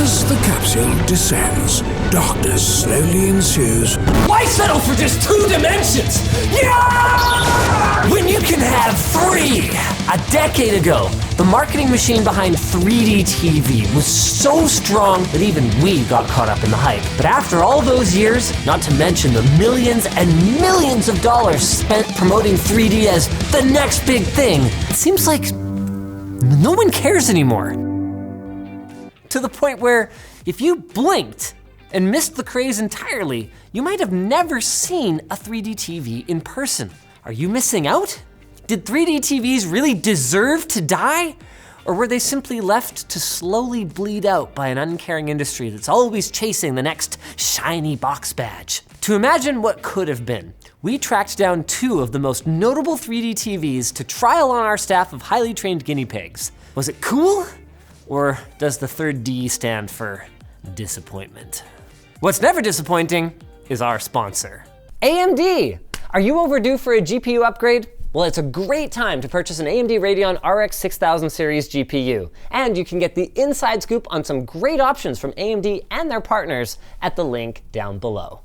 As the capsule descends, darkness slowly ensues. Why settle for just 2 dimensions? Yeah! When you can have 3! A decade ago, the marketing machine behind 3D TV was so strong that even we got caught up in the hype. But after all those years, not to mention the millions and millions of dollars spent promoting 3D as the next big thing, it seems like no one cares anymore. To the point where if you blinked and missed the craze entirely, you might have never seen a 3D TV in person. Are you missing out? Did 3D TVs really deserve to die? Or were they simply left to slowly bleed out by an uncaring industry that's always chasing the next shiny box badge? To imagine what could have been, we tracked down 2 of the most notable 3D TVs to trial on our staff of highly trained guinea pigs. Was it cool? Or does the third D stand for disappointment? What's never disappointing is our sponsor. AMD! Are you overdue for a GPU upgrade? Well, it's a great time to purchase an AMD Radeon RX 6000 series GPU. And you can get the inside scoop on some great options from AMD and their partners at the link down below.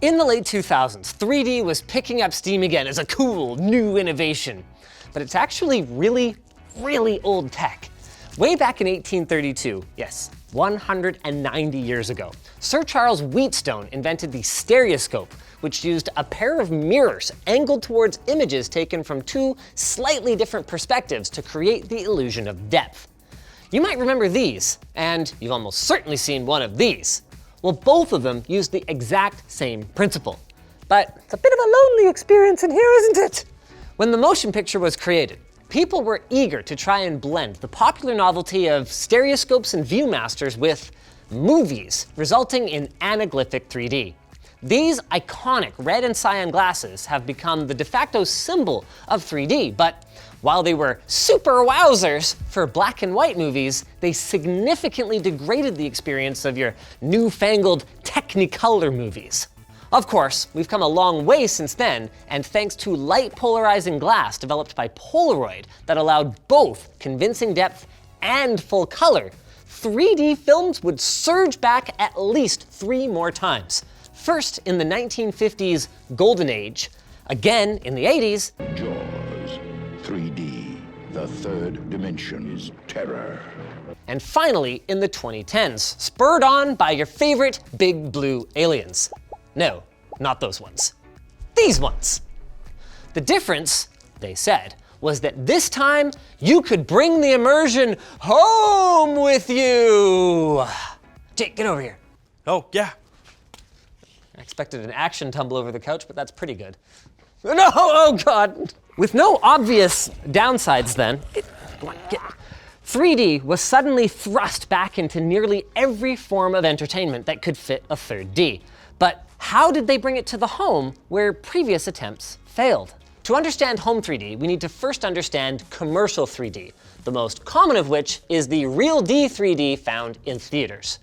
In the late 2000s, 3D was picking up steam again as a cool, new innovation. But it's actually really, really old tech. Way back in 1832, yes, 190 years ago, Sir Charles Wheatstone invented the stereoscope, which used a pair of mirrors angled towards images taken from 2 slightly different perspectives to create the illusion of depth. You might remember these, and you've almost certainly seen one of these. Well, both of them use the exact same principle. But it's a bit of a lonely experience in here, isn't it? When the motion picture was created, people were eager to try and blend the popular novelty of stereoscopes and viewmasters with movies, resulting in anaglyphic 3D. These iconic red and cyan glasses have become the de facto symbol of 3D, but while they were super wowzers for black and white movies, they significantly degraded the experience of your newfangled Technicolor movies. Of course, we've come a long way since then, and thanks to light polarizing glass developed by Polaroid that allowed both convincing depth and full color, 3D films would surge back at least 3 more times. First in the 1950s Golden Age, again in the 80s, Jaws, 3D, the third dimension's terror. And finally in the 2010s, spurred on by your favorite big blue aliens. No, not those ones. These ones. The difference, they said, was that this time you could bring the immersion home with you. Jake, get over here. Oh, yeah. I expected an action tumble over the couch, but that's pretty good. No, oh God. With no obvious downsides then, 3D was suddenly thrust back into nearly every form of entertainment that could fit a third D. But how did they bring it to the home where previous attempts failed? To understand home 3D, we need to first understand commercial 3D, the most common of which is the real D 3D found in theaters.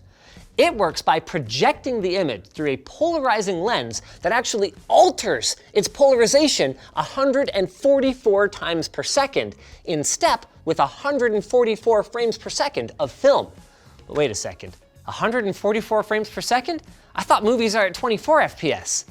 It works by projecting the image through a polarizing lens that actually alters its polarization 144 times per second in step with 144 frames per second of film. But wait a second, 144 frames per second? I thought movies are at 24 FPS.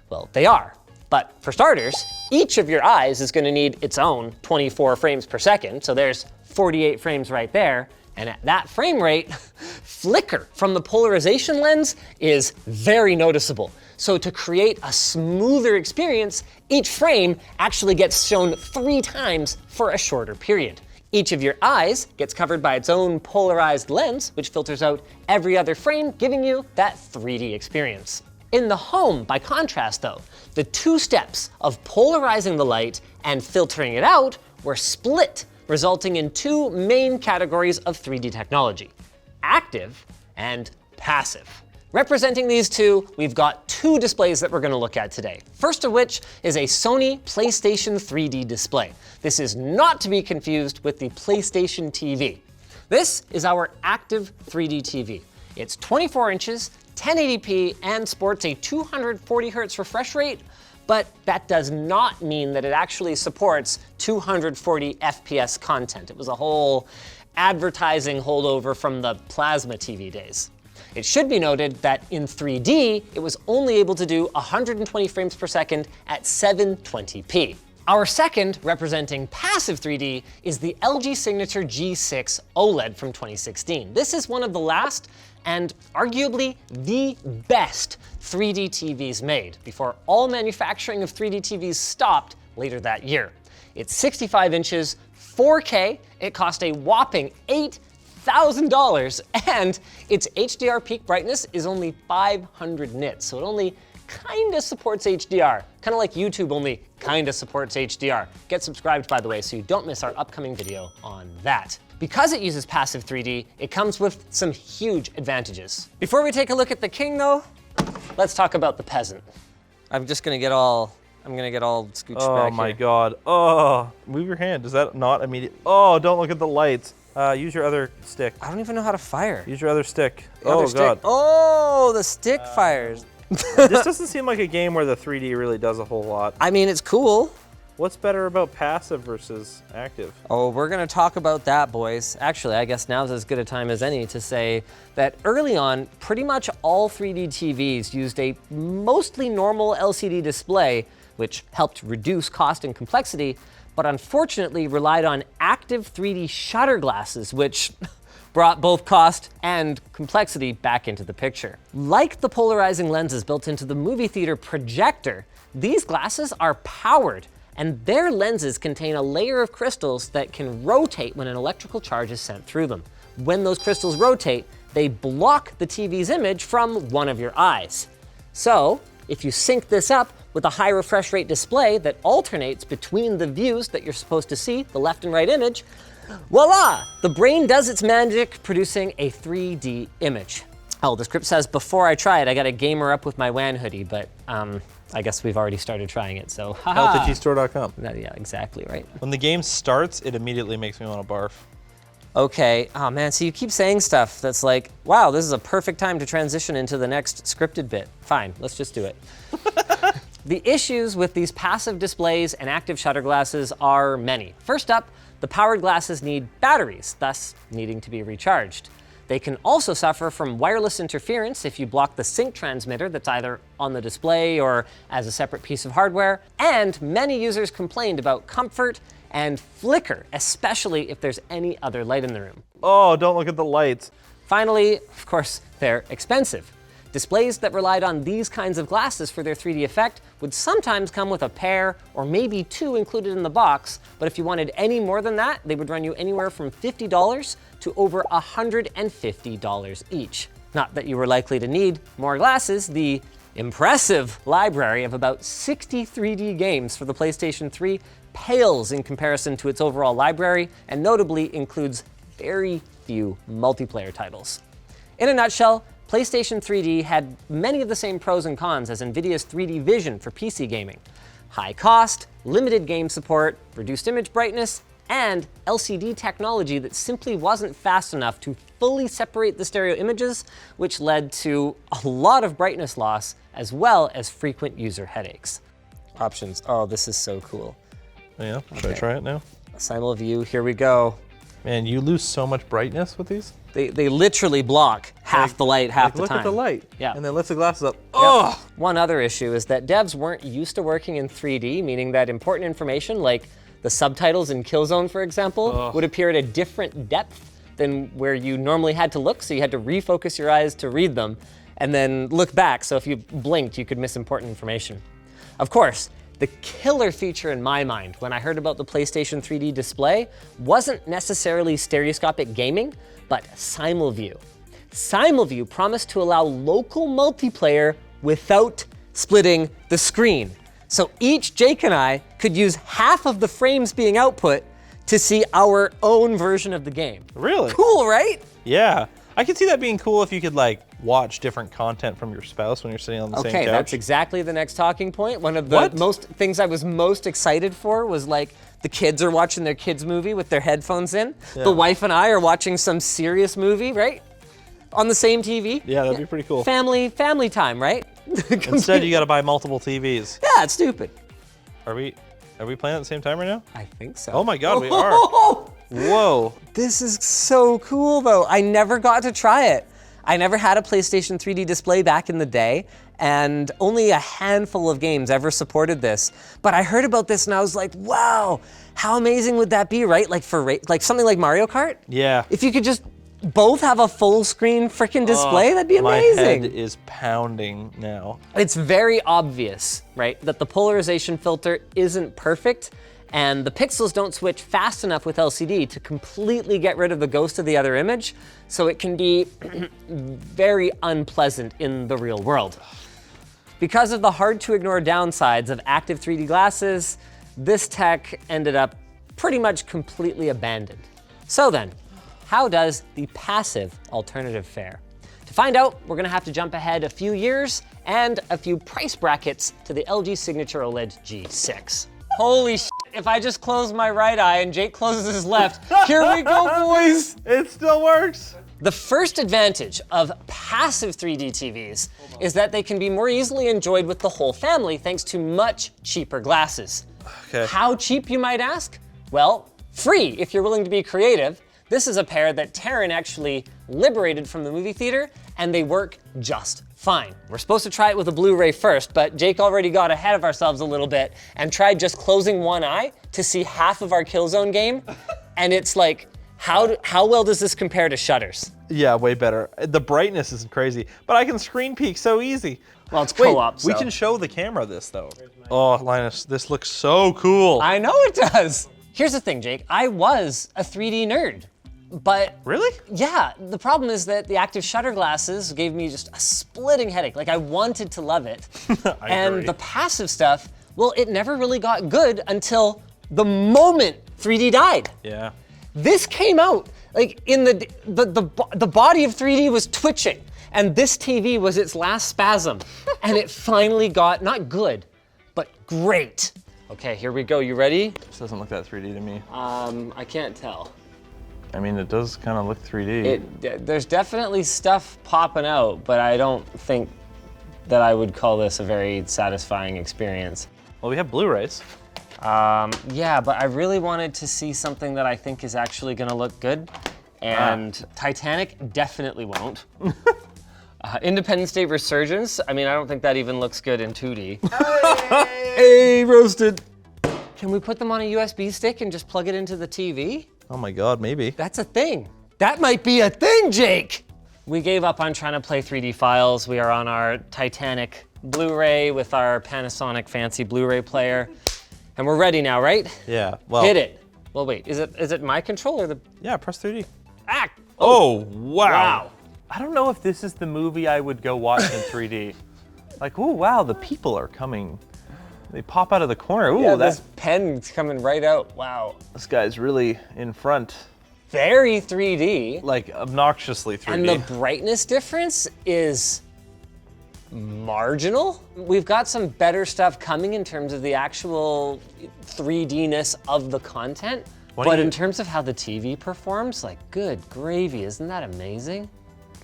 Well, they are. But for starters, each of your eyes is gonna need its own 24 frames per second, so there's 48 frames right there. And at that frame rate, flicker from the polarization lens is very noticeable. So to create a smoother experience, each frame actually gets shown 3 times for a shorter period. Each of your eyes gets covered by its own polarized lens, which filters out every other frame, giving you that 3D experience. In the home, by contrast though, the 2 steps of polarizing the light and filtering it out were split, resulting in 2 main categories of 3D technology: active and passive. Representing these 2, we've got 2 displays that we're gonna look at today. First of which is a Sony PlayStation 3D display. This is not to be confused with the PlayStation TV. This is our active 3D TV. It's 24 inches, 1080p, and sports a 240 Hz refresh rate, but that does not mean that it actually supports 240 FPS content. It was a whole advertising holdover from the plasma TV days. It should be noted that in 3D, it was only able to do 120 frames per second at 720p. Our second, representing passive 3D, is the LG Signature G6 OLED from 2016. This is one of the last and arguably the best 3D TVs made before all manufacturing of 3D TVs stopped later that year. It's 65 inches, 4K, it cost a whopping $8,000, and its HDR peak brightness is only 500 nits, so it only kinda supports HDR. Kinda like YouTube only kinda supports HDR. Get subscribed, by the way, so you don't miss our upcoming video on that. Because it uses passive 3D, it comes with some huge advantages. Before we take a look at the king though, let's talk about the peasant. I'm gonna get all scooched back here. Oh my God. Oh, move your hand. Does that not immediately? Oh, don't look at the lights. Use your other stick. I don't even know how to fire. Use your other stick. Other stick. God. Oh, the stick fires. This doesn't seem like a game where the 3D really does a whole lot. I mean, it's cool. What's better about passive versus active? Oh, we're gonna talk about that, boys. Actually, I guess now's as good a time as any to say that early on, pretty much all 3D TVs used a mostly normal LCD display, which helped reduce cost and complexity, but unfortunately relied on active 3D shutter glasses, which brought both cost and complexity back into the picture. Like the polarizing lenses built into the movie theater projector, these glasses are powered, and their lenses contain a layer of crystals that can rotate when an electrical charge is sent through them. When those crystals rotate, they block the TV's image from one of your eyes. So, if you sync this up with a high refresh rate display that alternates between the views that you're supposed to see, the left and right image, voila! The brain does its magic, producing a 3D image. Oh, the script says, before I try it, I gotta gamer up with my WAN hoodie, but I guess we've already started trying it, so haha. LTGstore.com. Yeah, exactly, right? When the game starts, it immediately makes me want to barf. Okay, oh man, so you keep saying stuff that's like, wow, this is a perfect time to transition into the next scripted bit. Fine, let's just do it. The issues with these passive displays and active shutter glasses are many. First up, the powered glasses need batteries, thus needing to be recharged. They can also suffer from wireless interference if you block the sync transmitter that's either on the display or as a separate piece of hardware. And many users complained about comfort and flicker, especially if there's any other light in the room. Oh, don't look at the lights. Finally, of course, they're expensive. Displays that relied on these kinds of glasses for their 3D effect would sometimes come with a pair or maybe two included in the box, but if you wanted any more than that, they would run you anywhere from $50 to over $150 each. Not that you were likely to need more glasses. The impressive library of about 60 3D games for the PlayStation 3 pales in comparison to its overall library, and notably includes very few multiplayer titles. In a nutshell, PlayStation 3D had many of the same pros and cons as NVIDIA's 3D Vision for PC gaming. High cost, limited game support, reduced image brightness, and LCD technology that simply wasn't fast enough to fully separate the stereo images, which led to a lot of brightness loss as well as frequent user headaches. Options, oh, this is so cool. Yeah, should I try it now? SimulView, here we go. Man, you lose so much brightness with these? They literally block half the light half the time. Look at the light. Yeah. And then lifts the glasses up. Oh! Yep. One other issue is that devs weren't used to working in 3D, meaning that important information like the subtitles in Killzone, for example, would appear at a different depth than where you normally had to look, so you had to refocus your eyes to read them, and then look back, so if you blinked, you could miss important information. Of course, the killer feature in my mind when I heard about the PlayStation 3D display wasn't necessarily stereoscopic gaming, but SimulView. SimulView promised to allow local multiplayer without splitting the screen. So each Jake and I could use half of the frames being output to see our own version of the game. Really? Cool, right? Yeah. I could see that being cool if you could like watch different content from your spouse when you're sitting on the same couch. Okay, that's exactly the next talking point. One of the things I was most excited for was like the kids are watching their kids' movie with their headphones in. Yeah. The wife and I are watching some serious movie, right? On the same TV. Yeah, that'd be pretty cool. Family time, right? Instead, you got to buy multiple TVs. Yeah, it's stupid. Are we playing at the same time right now? I think so. Oh my God, we are. Whoa. This is so cool though. I never got to try it. I never had a PlayStation 3D display back in the day, and only a handful of games ever supported this. But I heard about this and I was like, wow, how amazing would that be, right? Like for like something like Mario Kart? Yeah. If you could just both have a full screen freaking display, that'd be amazing. My head is pounding now. It's very obvious, right, that the polarization filter isn't perfect, and the pixels don't switch fast enough with LCD to completely get rid of the ghost of the other image, so it can be very unpleasant in the real world. Because of the hard to ignore downsides of active 3D glasses, this tech ended up pretty much completely abandoned. So then, how does the passive alternative fare? To find out, we're gonna have to jump ahead a few years and a few price brackets to the LG Signature OLED G6. Holy shit, if I just close my right eye and Jake closes his left, here we go, boys. It still works. The first advantage of passive 3D TVs is that they can be more easily enjoyed with the whole family thanks to much cheaper glasses. Okay. How cheap, you might ask? Well, free if you're willing to be creative. This is a pair that Taryn actually liberated from the movie theater, and they work just fine. We're supposed to try it with a Blu-ray first, but Jake already got ahead of ourselves a little bit and tried just closing one eye to see half of our Killzone game, and it's like, how well does this compare to Shutters? Yeah, way better. The brightness isn't crazy, but I can screen peek so easy. Well, it's co-op, We so. can show the camera this though. Oh, Linus, this looks so cool. I know it does. Here's the thing, Jake. I was a 3D nerd, but Really? yeah, the problem is that the active shutter glasses gave me just a splitting headache. Like I wanted to love it. And agree. the passive stuff, well, it never really got good until the moment 3D died. Yeah. This came out, like in the body of 3D was twitching, and this TV was its last spasm. And it finally got, not good, but great. Okay, here we go, you ready? This doesn't look that 3D to me. I can't tell. I mean, it does kind of look 3D. There's definitely stuff popping out, but I don't think that I would call this a very satisfying experience. Well, we have Blu-rays. Yeah, but I really wanted to see something that I think is actually gonna look good, and Titanic definitely won't. Independence Day Resurgence, I mean, I don't think that even looks good in 2D. Hey, roasted. Can we put them on a USB stick and just plug it into the TV? Oh my God, maybe. That's a thing. That might be a thing, Jake. We gave up on trying to play 3D files. We are on our Titanic Blu-ray with our Panasonic fancy Blu-ray player. And we're ready now, right? Yeah, well. Hit it. Well, wait, is it my control or the, Yeah, press 3D. Oh, wow. wow. I don't know if this is the movie I would go watch in 3D. Like, ooh, wow, the people are coming. They pop out of the corner. Ooh, Yeah, that's this pen's coming right out. Wow. This guy's really in front. Very 3D. Like, obnoxiously 3D. And the brightness difference is marginal. We've got some better stuff coming in terms of the actual 3D-ness of the content. But in terms of how the TV performs, like, good gravy, isn't that amazing?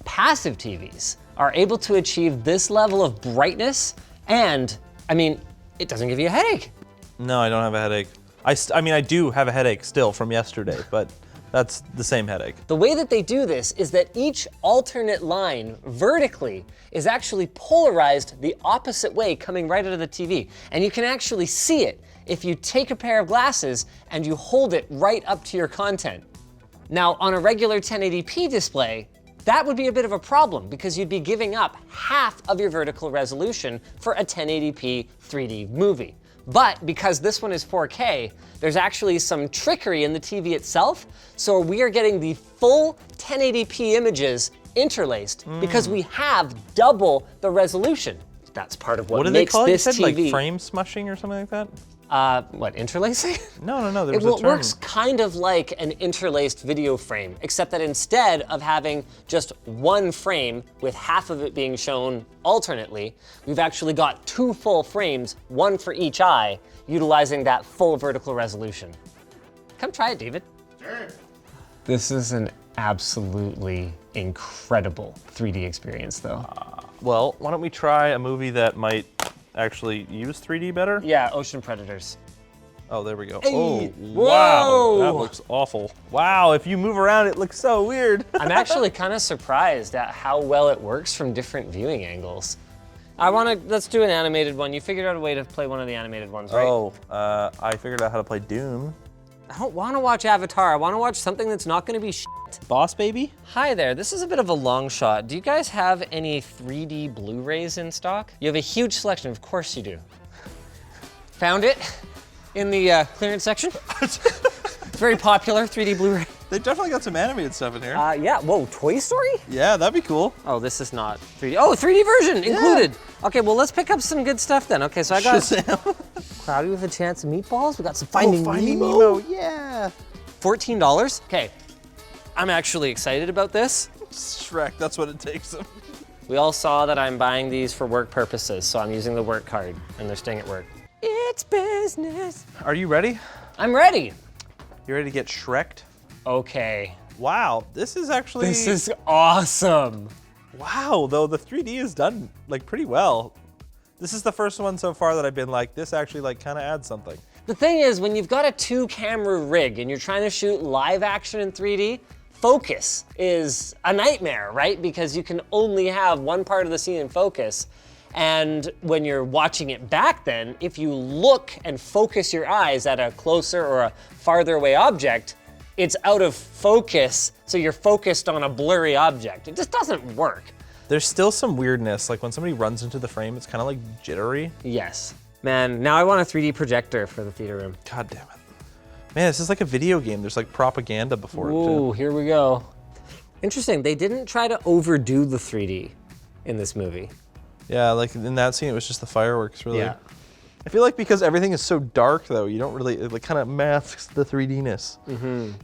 Passive TVs are able to achieve this level of brightness, and, I mean, it doesn't give you a headache. No, I don't have a headache. I mean, I do have a headache still from yesterday, but that's the same headache. The way that they do this is that each alternate line vertically is actually polarized the opposite way coming right out of the TV. And you can actually see it if you take a pair of glasses and you hold it right up to your content. Now, on a regular 1080p display, that would be a bit of a problem because you'd be giving up half of your vertical resolution for a 1080p 3D movie. But because this one is 4K, there's actually some trickery in the TV itself, so we are getting the full 1080p images interlaced because we have double the resolution. That's part of what What do they makes call it? You this said TV. like frame smushing or something like that? What, interlacing? No, there was It a term. works kind of like an interlaced video frame, except that instead of having just one frame with half of it being shown alternately, we've actually got two full frames, one for each eye, utilizing that full vertical resolution. Come try it, David. Sure. This is an absolutely incredible 3D experience, though. Well, why don't we try a movie that might actually use 3D better? Yeah, Ocean Predators. Oh, there we go. Hey. Oh, Whoa. wow. That looks awful. Wow, if you move around, it looks so weird. I'm actually kind of surprised at how well it works from different viewing angles. Let's do an animated one. You figured out a way to play one of the animated ones, right? Oh, I figured out how to play Doom. I don't want to watch Avatar. I want to watch something that's not going to be shit. Boss Baby? Hi there, this is a bit of a long shot. Do you guys have any 3D Blu-rays in stock? You have a huge selection, of course you do. Found it in the clearance section. Very popular 3D Blu-ray. They definitely got some animated stuff in here. Yeah, whoa, Toy Story? Yeah, that'd be cool. Oh, this is not 3D. Oh, 3D version included. Okay, well, let's pick up some good stuff then. Okay, so I got Cloudy with a Chance of Meatballs. We got some Finding Nemo. Yeah. $14. Okay, I'm actually excited about this. Shrek, that's what it takes them. We all saw that I'm buying these for work purposes, so I'm using the work card, and they're staying at work. It's business. Are you ready? I'm ready. You ready to get Shrek'd? Okay. Wow, this is actually... This is awesome. Wow, though the 3D is done like pretty well. This is the first one so far that I've been like, this actually like kind of adds something. The thing is, when you've got a 2-camera rig and you're trying to shoot live action in 3D, focus is a nightmare, right? Because you can only have one part of the scene in focus. And when you're watching it back then, if you look and focus your eyes at a closer or a farther away object, it's out of focus, so you're focused on a blurry object. It just doesn't work. There's still some weirdness, like when somebody runs into the frame, it's kind of like jittery. Yes. Man, now I want a 3D projector for the theater room. God damn it. Man, this is like a video game. There's like propaganda before it Ooh, too. here we go. Interesting, they didn't try to overdo the 3D in this movie. Yeah, like in that scene, it was just the fireworks, really. Yeah. I feel like because everything is so dark, though, you don't really, it like kind of masks the 3D-ness.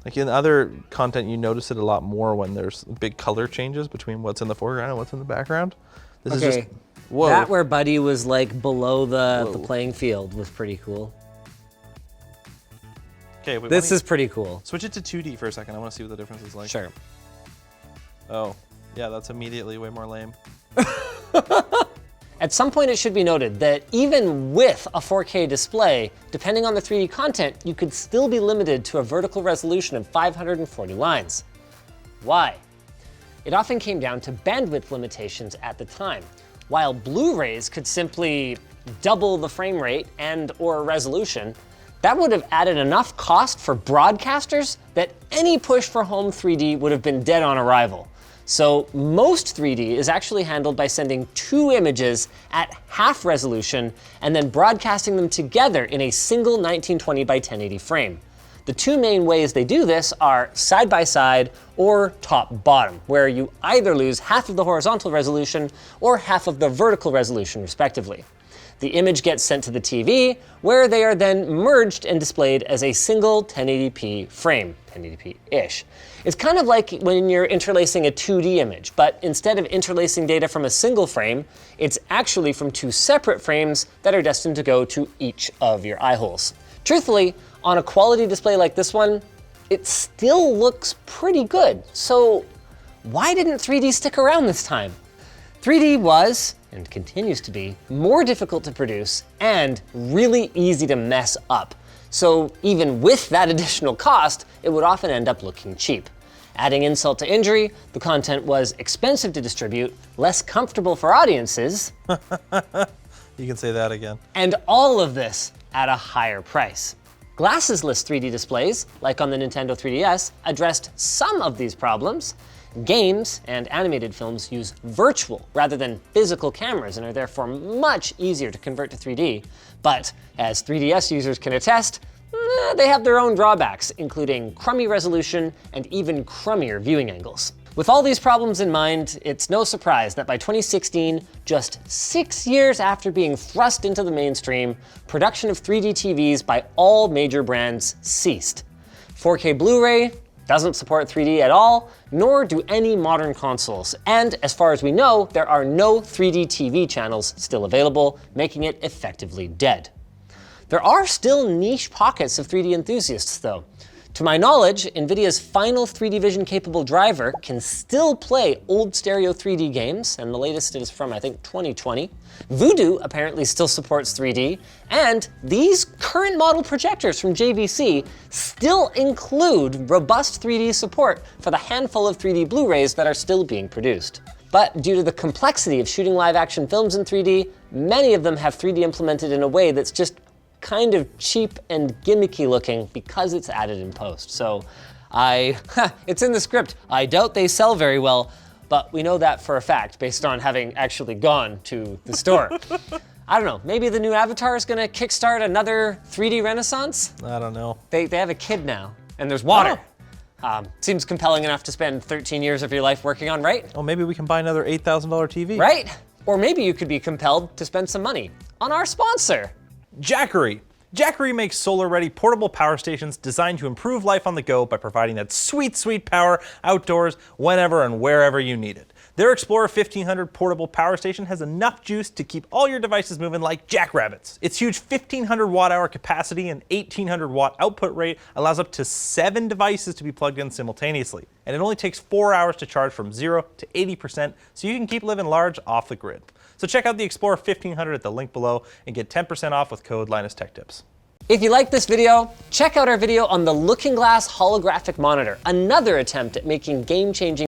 Like in other content, you notice it a lot more when there's big color changes between what's in the foreground and what's in the background. This is just, whoa. That where Buddy was like below the playing field was pretty cool. Okay, wait, This is pretty cool. switch it to 2D for a second. I want to see what the difference is like. Sure. Oh, yeah, that's immediately way more lame. At some point, it should be noted that even with a 4K display, depending on the 3D content, you could still be limited to a vertical resolution of 540 lines. Why? It often came down to bandwidth limitations at the time. While Blu-rays could simply double the frame rate and/or resolution, that would have added enough cost for broadcasters that any push for home 3D would have been dead on arrival. So most 3D is actually handled by sending 2 images at half resolution and then broadcasting them together in a single 1920 by 1080 frame. The 2 main ways they do this are side by side or top bottom, where you either lose half of the horizontal resolution or half of the vertical resolution respectively. The image gets sent to the TV, where they are then merged and displayed as a single 1080p frame, 1080p-ish. It's kind of like when you're interlacing a 2D image, but instead of interlacing data from a single frame, it's actually from 2 separate frames that are destined to go to each of your eye holes. Truthfully, on a quality display like this one, it still looks pretty good. So why didn't 3D stick around this time? 3D was, and continues to be, more difficult to produce and really easy to mess up. So even with that additional cost, it would often end up looking cheap. Adding insult to injury, the content was expensive to distribute, less comfortable for audiences. You can say that again. And all of this at a higher price. Glassesless 3D displays, like on the Nintendo 3DS, addressed some of these problems. Games and animated films use virtual rather than physical cameras and are therefore much easier to convert to 3D. But as 3DS users can attest, they have their own drawbacks, including crummy resolution and even crummier viewing angles. With all these problems in mind, it's no surprise that by 2016, just 6 years after being thrust into the mainstream, production of 3D TVs by all major brands ceased. 4K Blu-ray doesn't support 3D at all, nor do any modern consoles. And as far as we know, there are no 3D TV channels still available, making it effectively dead. There are still niche pockets of 3D enthusiasts though. To my knowledge, NVIDIA's final 3D vision capable driver can still play old stereo 3D games, and the latest is from, I think, 2020. Voodoo apparently still supports 3D, and these current model projectors from JVC still include robust 3D support for the handful of 3D Blu-rays that are still being produced. But due to the complexity of shooting live action films in 3D, many of them have 3D implemented in a way that's just kind of cheap and gimmicky looking because it's added in post. So it's in the script. I doubt they sell very well, but we know that for a fact based on having actually gone to the store. I don't know, maybe the new Avatar is gonna kickstart another 3D renaissance? I don't know. They have a kid now, and there's water. Seems compelling enough to spend 13 years of your life working on, right? Oh, maybe we can buy another $8,000 TV. Right? Or maybe you could be compelled to spend some money on our sponsor. Jackery. Jackery makes solar-ready portable power stations designed to improve life on the go by providing that sweet, sweet power outdoors whenever and wherever you need it. Their Explorer 1500 portable power station has enough juice to keep all your devices moving like jackrabbits. Its huge 1500 watt-hour capacity and 1800 watt output rate allows up to 7 devices to be plugged in simultaneously. And it only takes 4 hours to charge from 0 to 80%, so you can keep living large off the grid. So check out the Explorer 1500 at the link below and get 10% off with code LinusTechTips. If you like this video, check out our video on the Looking Glass holographic monitor, another attempt at making game-changing